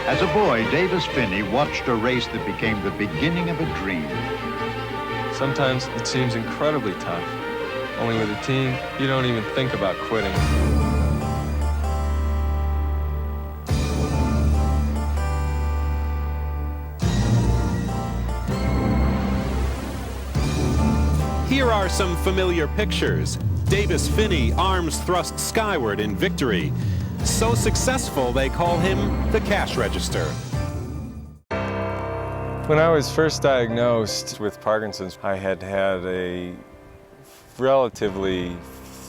As a boy, Davis Phinney watched a race that became the beginning of a dream. Sometimes it seems incredibly tough. Only with a team, you don't even think about quitting. Here are some familiar pictures. Davis Phinney, arms thrust skyward in victory. So successful, they call him the cash register. When I was first diagnosed with Parkinson's, I had had a relatively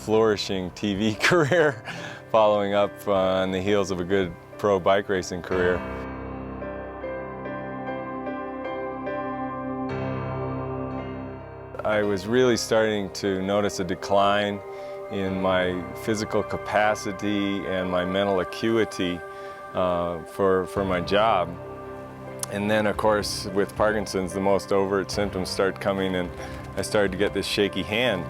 flourishing TV career following up on the heels of a good pro bike racing career. I was really starting to notice a decline in my physical capacity and my mental acuity for my job. And then, of course, with Parkinson's, the most overt symptoms start coming, and I started to get this shaky hand.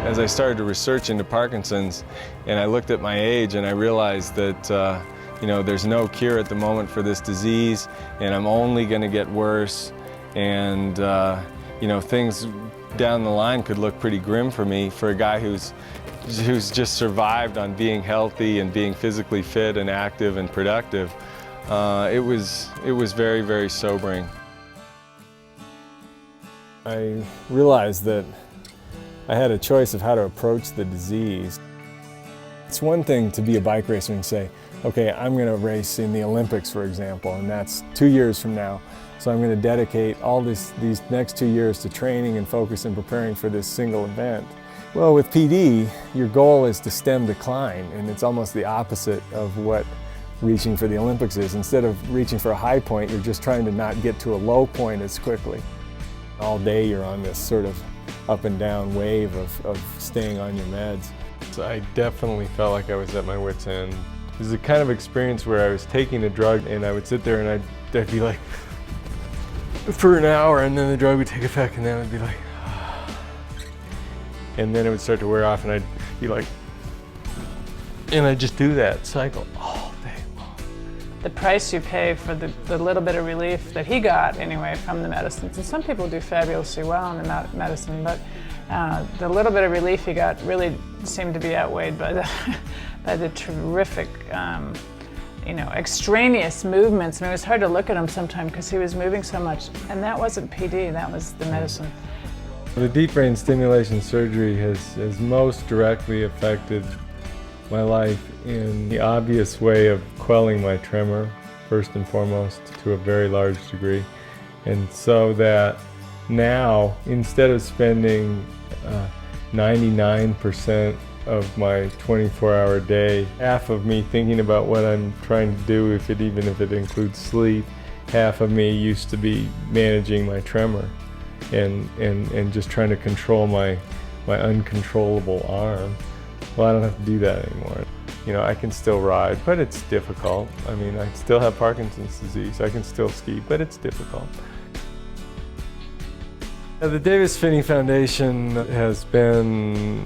As I started to research into Parkinson's, and I looked at my age, and I realized that you know, there's no cure at the moment for this disease, and I'm only going to get worse, and you know, things down the line could look pretty grim for me, for a guy who's just survived on being healthy and being physically fit and active and productive. It was very, very sobering. I realized that I had a choice of how to approach the disease. It's one thing to be a bike racer and say, okay, I'm going to race in the Olympics, for example, and that's 2 years from now. So I'm going to dedicate all these next 2 years to training and focus and preparing for this single event. Well, with PD, your goal is to stem decline, and it's almost the opposite of what reaching for the Olympics is. Instead of reaching for a high point, you're just trying to not get to a low point as quickly. All day you're on this sort of up and down wave of staying on your meds. So I definitely felt like I was at my wit's end. It was the kind of experience where I was taking a drug and I would sit there and I'd be like, for an hour, and then the drug would take effect, and then I'd be like, and then it would start to wear off, and I'd be like, and I'd just do that cycle all day long. The price you pay for the little bit of relief that he got, anyway, from the medicines, and some people do fabulously well on the medicine, but the little bit of relief he got really seemed to be outweighed by the terrific you know, extraneous movements. I mean, it was hard to look at him sometimes because he was moving so much. And that wasn't PD, that was the medicine. The deep brain stimulation surgery has most directly affected my life in the obvious way of quelling my tremor, first and foremost, to a very large degree. And so that now, instead of spending 99% of my 24-hour day, half of me thinking about what I'm trying to do, even if it includes sleep, half of me used to be managing my tremor and just trying to control my uncontrollable arm. Well, I don't have to do that anymore. You know, I can still ride, but it's difficult. I mean, I still have Parkinson's disease. I can still ski, but it's difficult. The Davis Phinney Foundation has been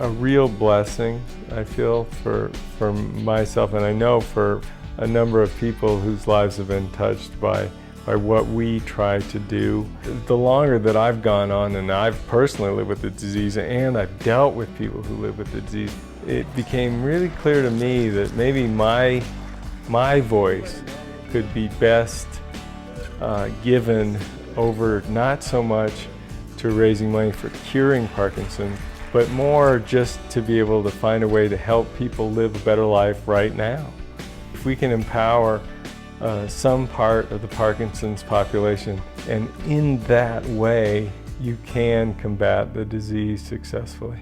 a real blessing, I feel, for myself, and I know for a number of people whose lives have been touched by what we try to do. The longer that I've gone on, and I've personally lived with the disease, and I've dealt with people who live with the disease, it became really clear to me that maybe my voice could be best given over not so much to raising money for curing Parkinson's, but more just to be able to find a way to help people live a better life right now. If we can empower some part of the Parkinson's population, and in that way you can combat the disease successfully.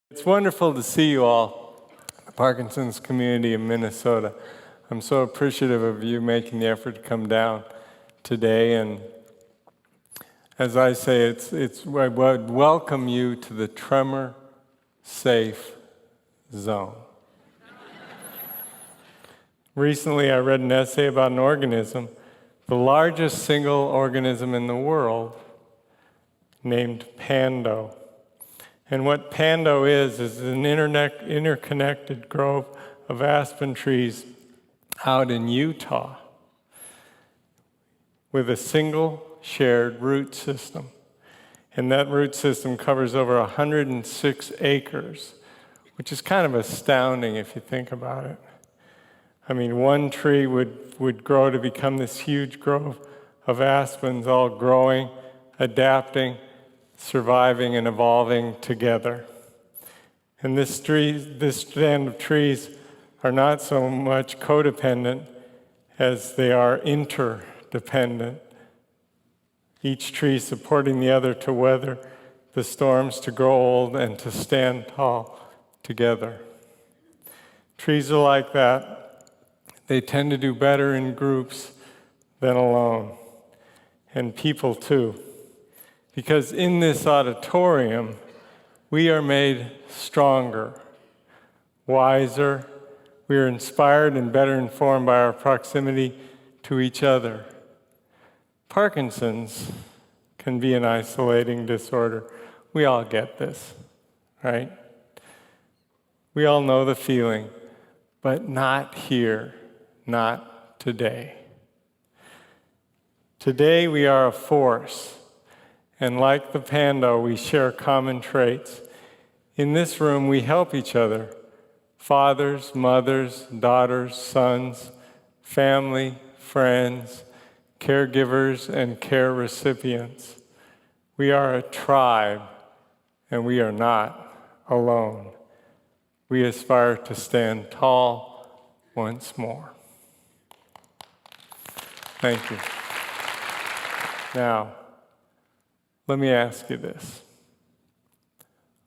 It's wonderful to see you all, the Parkinson's community in Minnesota. I'm so appreciative of you making the effort to come down today, and as I say, I would welcome you to the tremor safe zone. Recently, I read an essay about an organism, the largest single organism in the world, named Pando. And what Pando is an interconnected grove of aspen trees out in Utah with a single shared root system. And that root system covers over 106 acres, which is kind of astounding if you think about it. I mean, one tree would grow to become this huge grove of aspens, all growing, adapting, surviving, and evolving together. And this stand of trees are not so much codependent as they are interdependent. Each tree supporting the other to weather the storms, to grow old, and to stand tall together. Trees are like that. They tend to do better in groups than alone, and people too. Because in this auditorium, we are made stronger, wiser. We are inspired and better informed by our proximity to each other. Parkinson's can be an isolating disorder. We all get this, right? We all know the feeling, but not here, not today. Today we are a force, and like the Pando, we share common traits. In this room, we help each other, fathers, mothers, daughters, sons, family, friends, caregivers, and care recipients. We are a tribe, and we are not alone. We aspire to stand tall once more. Thank you. Now, let me ask you this.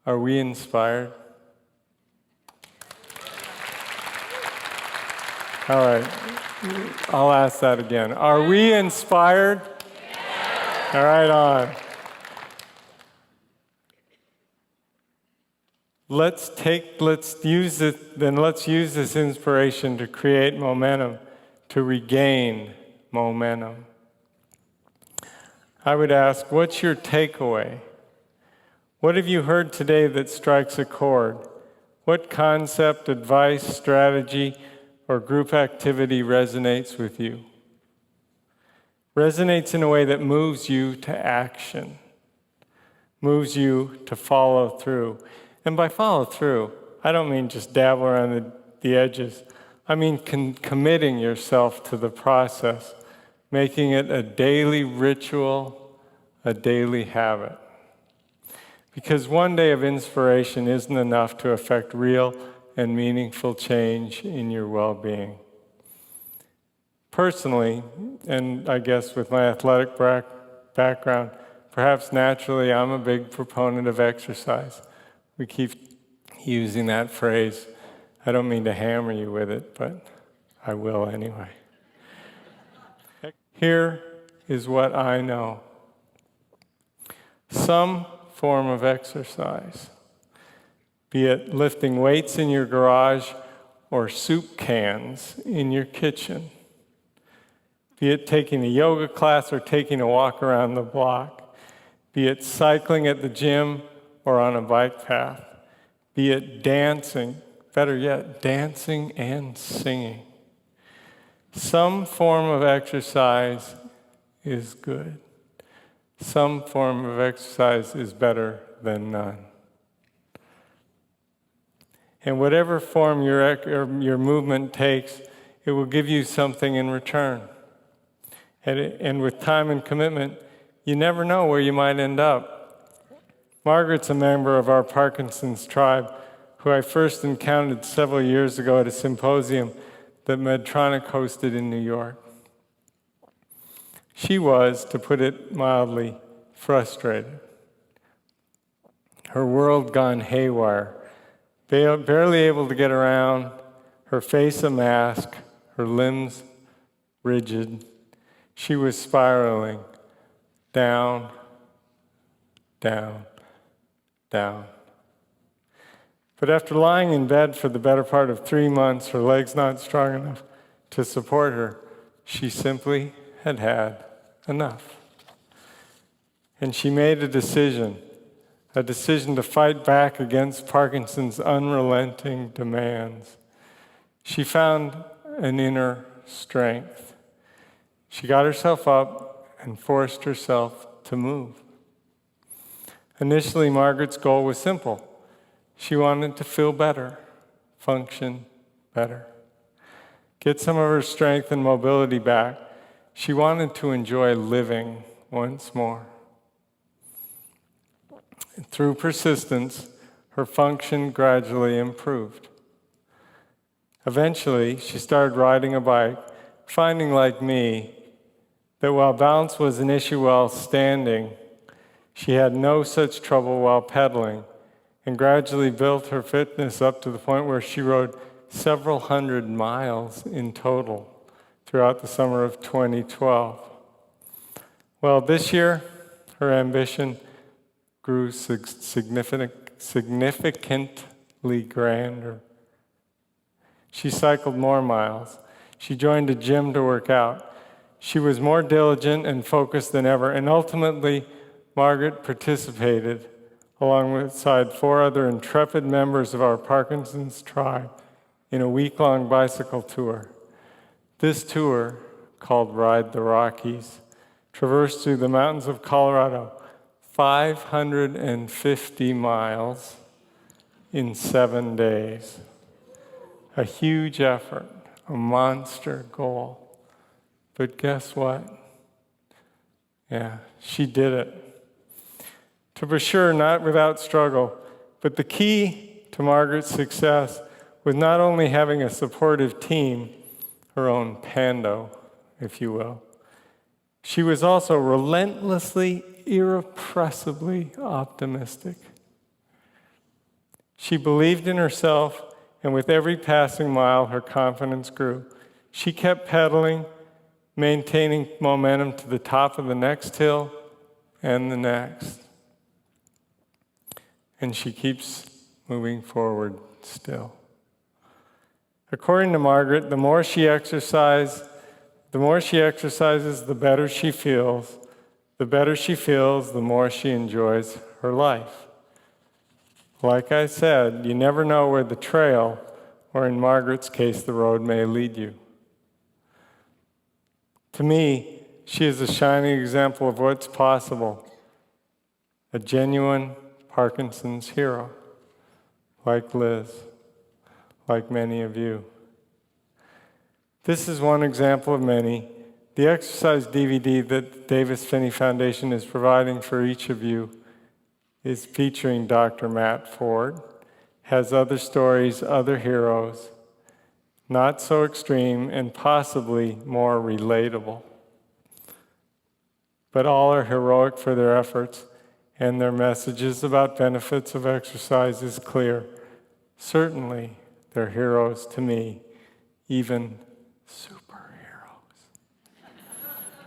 Are we inspired? All right, I'll ask that again. Are we inspired? Yes. All right, on. Let's use this inspiration to create momentum, to regain momentum. I would ask, what's your takeaway? What have you heard today that strikes a chord? What concept, advice, strategy, or group activity resonates with you? Resonates in a way that moves you to action, moves you to follow through. And by follow through, I don't mean just dabble around the edges. I mean committing yourself to the process, making it a daily ritual, a daily habit. Because one day of inspiration isn't enough to affect real and meaningful change in your well-being. Personally, and I guess with my athletic background, perhaps naturally I'm a big proponent of exercise. We keep using that phrase. I don't mean to hammer you with it, but I will anyway. Here is what I know. Some form of exercise, be it lifting weights in your garage or soup cans in your kitchen, be it taking a yoga class or taking a walk around the block, be it cycling at the gym or on a bike path, be it dancing, better yet, dancing and singing. Some form of exercise is good. Some form of exercise is better than none. And whatever form your movement takes, it will give you something in return. And with time and commitment, you never know where you might end up. Margaret's a member of our Parkinson's tribe who I first encountered several years ago at a symposium that Medtronic hosted in New York. She was, to put it mildly, frustrated. Her world gone haywire, barely able to get around, her face a mask, her limbs rigid. She was spiraling down, down, down. But after lying in bed for the better part of 3 months, her legs not strong enough to support her, she simply had had enough. And she made a decision to fight back against Parkinson's unrelenting demands. She found an inner strength. She got herself up and forced herself to move. Initially, Margaret's goal was simple. She wanted to feel better, function better, get some of her strength and mobility back. She wanted to enjoy living once more. Through persistence, her function gradually improved. Eventually, she started riding a bike, finding, like me, that while balance was an issue while standing, she had no such trouble while pedaling, and gradually built her fitness up to the point where she rode several hundred miles in total throughout the summer of 2012. Well, this year, her ambition grew significantly grander. She cycled more miles. She joined a gym to work out. She was more diligent and focused than ever, and ultimately, Margaret participated alongside 4 other intrepid members of our Parkinsons tribe in a week-long bicycle tour. This tour, called Ride the Rockies, traversed through the mountains of Colorado, 550 miles in 7 days. A huge effort, a monster goal. But guess what? Yeah, she did it. To be sure, not without struggle, but the key to Margaret's success was not only having a supportive team, her own pando, if you will. She was also relentlessly, irrepressibly optimistic. She believed in herself, and with every passing mile, her confidence grew. She kept pedaling, maintaining momentum to the top of the next hill and the next. And she keeps moving forward still. According to Margaret, the more she exercises, the better she feels. The better she feels, the more she enjoys her life. Like I said, you never know where the trail, or in Margaret's case, the road may lead you. To me, she is a shining example of what's possible. A genuine Parkinson's hero, like Liz, like many of you. This is one example of many. The exercise DVD that the Davis Phinney Foundation is providing for each of you is featuring Dr. Matt Ford, has other stories, other heroes, not so extreme and possibly more relatable. But all are heroic for their efforts, and their messages about benefits of exercise is clear. Certainly, they're heroes to me, even superheroes.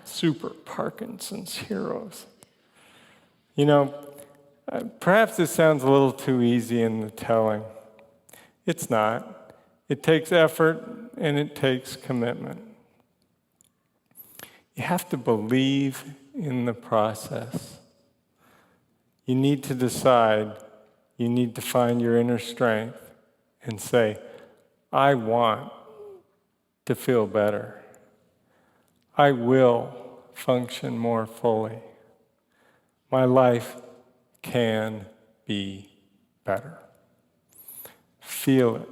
Super Parkinson's heroes. You know, perhaps this sounds a little too easy in the telling. It's not. It takes effort and it takes commitment. You have to believe in the process. You need to decide, you need to find your inner strength and say, I want to feel better. I will function more fully. My life can be better. Feel it,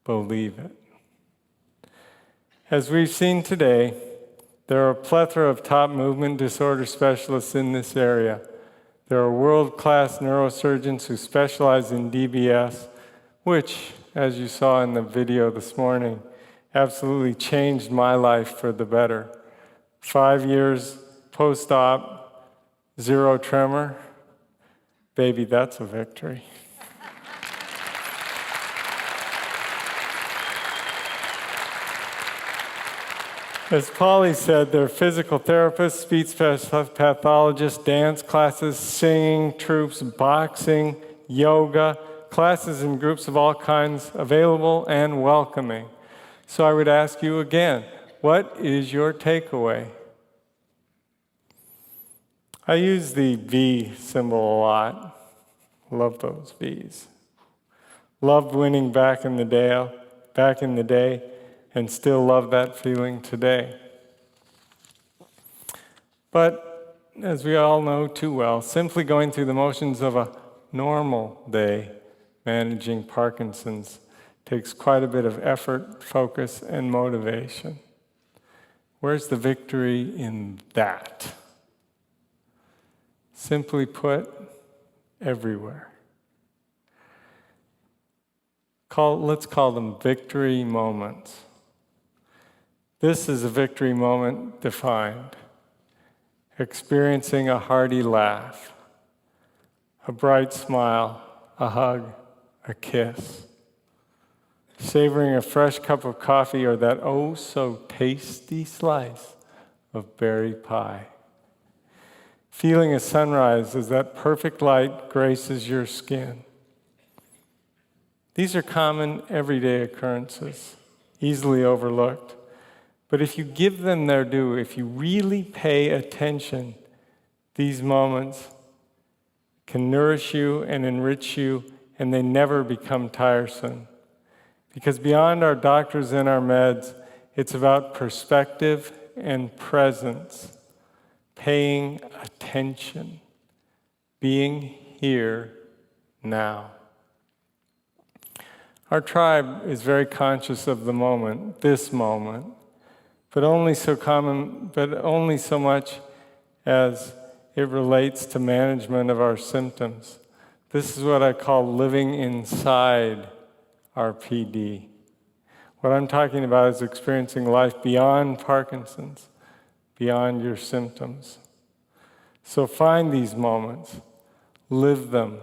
believe it. As we've seen today, there are a plethora of top movement disorder specialists in this area. There are world-class neurosurgeons who specialize in DBS, which, as you saw in the video this morning, absolutely changed my life for the better. 5 years post-op, 0 tremor. Baby, that's a victory. As Polly said, there are physical therapists, speech pathologists, dance classes, singing troops, boxing, yoga, classes and groups of all kinds available and welcoming. So I would ask you again, what is your takeaway? I use the V symbol a lot. Love those V's. Loved winning back in the day, and still love that feeling today. But as we all know too well, simply going through the motions of a normal day managing Parkinson's takes quite a bit of effort, focus, and motivation. Where's the victory in that? Simply put, everywhere. Let's call them victory moments. This is a victory moment defined. Experiencing a hearty laugh, a bright smile, a hug, a kiss. Savoring a fresh cup of coffee or that oh so tasty slice of berry pie. Feeling a sunrise as that perfect light graces your skin. These are common everyday occurrences, easily overlooked. But if you give them their due, if you really pay attention, these moments can nourish you and enrich you, and they never become tiresome. Because beyond our doctors and our meds, it's about perspective and presence, paying attention, being here now. Our tribe is very conscious of the moment, this moment, but only so much as it relates to management of our symptoms. This is what I call living inside our PD. What I'm talking about is experiencing life beyond Parkinson's, beyond your symptoms. So find these moments, live them,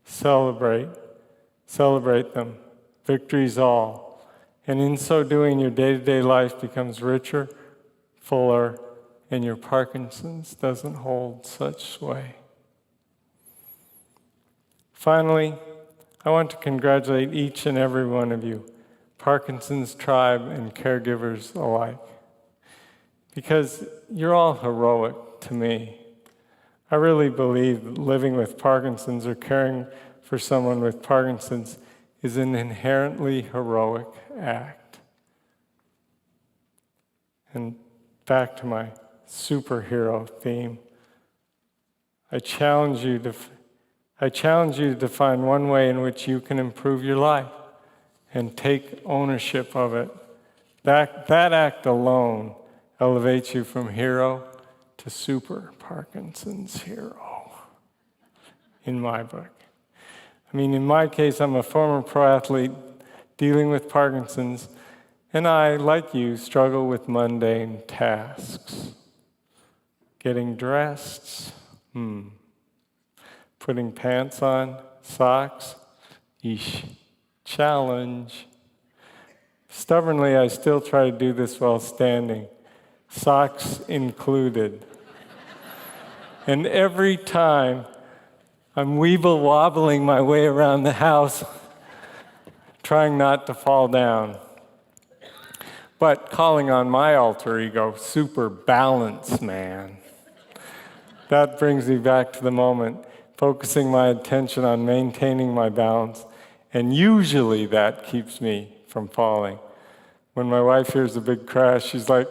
celebrate them. Victory's all. And in so doing, your day-to-day life becomes richer, fuller, and your Parkinson's doesn't hold such sway. Finally, I want to congratulate each and every one of you, Parkinson's tribe and caregivers alike, because you're all heroic to me. I really believe that living with Parkinson's or caring for someone with Parkinson's is an inherently heroic act. And back to my superhero theme, I challenge you to find one way in which you can improve your life and take ownership of it. That act alone elevates you from hero to super Parkinson's hero, in my book. I mean, in my case, I'm a former pro athlete dealing with Parkinson's, and I, like you, struggle with mundane tasks. Getting dressed, putting pants on, socks, challenge. Stubbornly, I still try to do this while standing, socks included. And every time, I'm weeble-wobbling my way around the house, trying not to fall down. But calling on my alter ego, super balance man. That brings me back to the moment, focusing my attention on maintaining my balance, and usually that keeps me from falling. When my wife hears a big crash, she's like,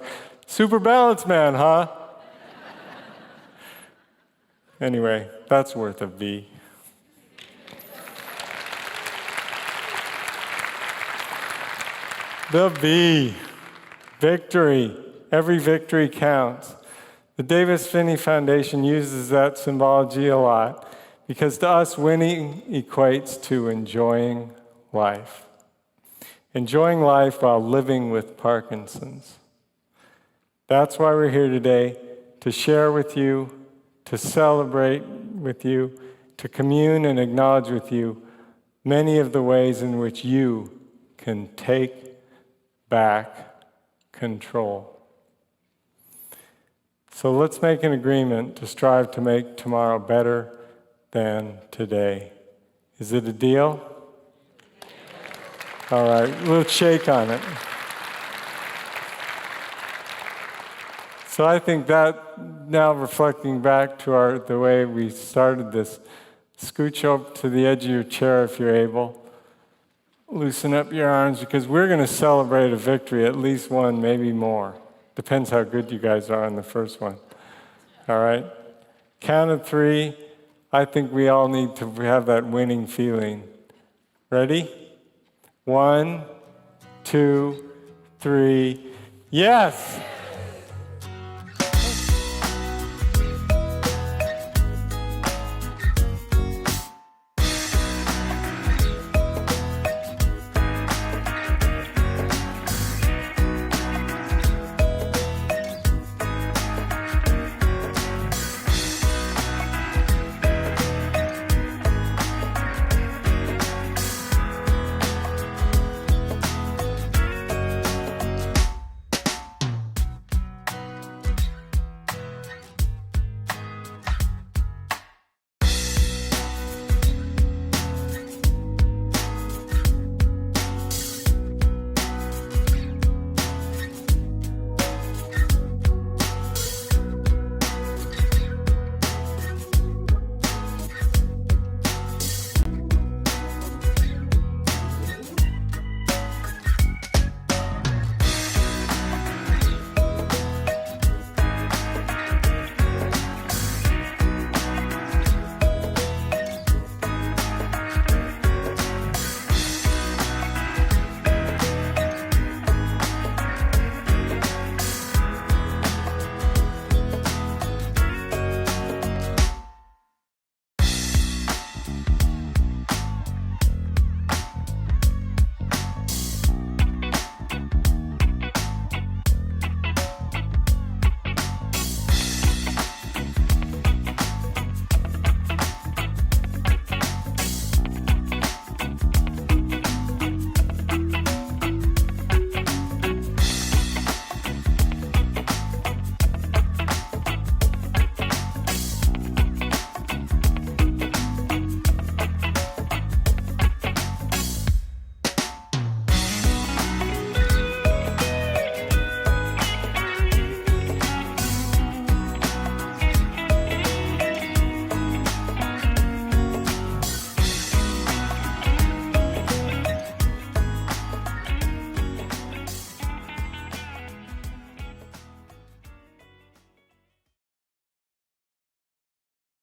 super balance man, huh? Anyway, that's worth a V. The V, victory. Every victory counts. The Davis-Phinney Foundation uses that symbology a lot because to us, winning equates to enjoying life. Enjoying life while living with Parkinson's. That's why we're here today, to share with you, to celebrate with you, to commune and acknowledge with you many of the ways in which you can take back control. So let's make an agreement to strive to make tomorrow better than today. Is it a deal? All right, we'll shake on it. So I think that, now reflecting back to the way we started this, scooch up to the edge of your chair if you're able. Loosen up your arms, because we're going to celebrate a victory, at least one, maybe more. Depends how good you guys are on the first one. All right? Count of 3. I think we all need to have that winning feeling. Ready? 1, 2, 3. Yes!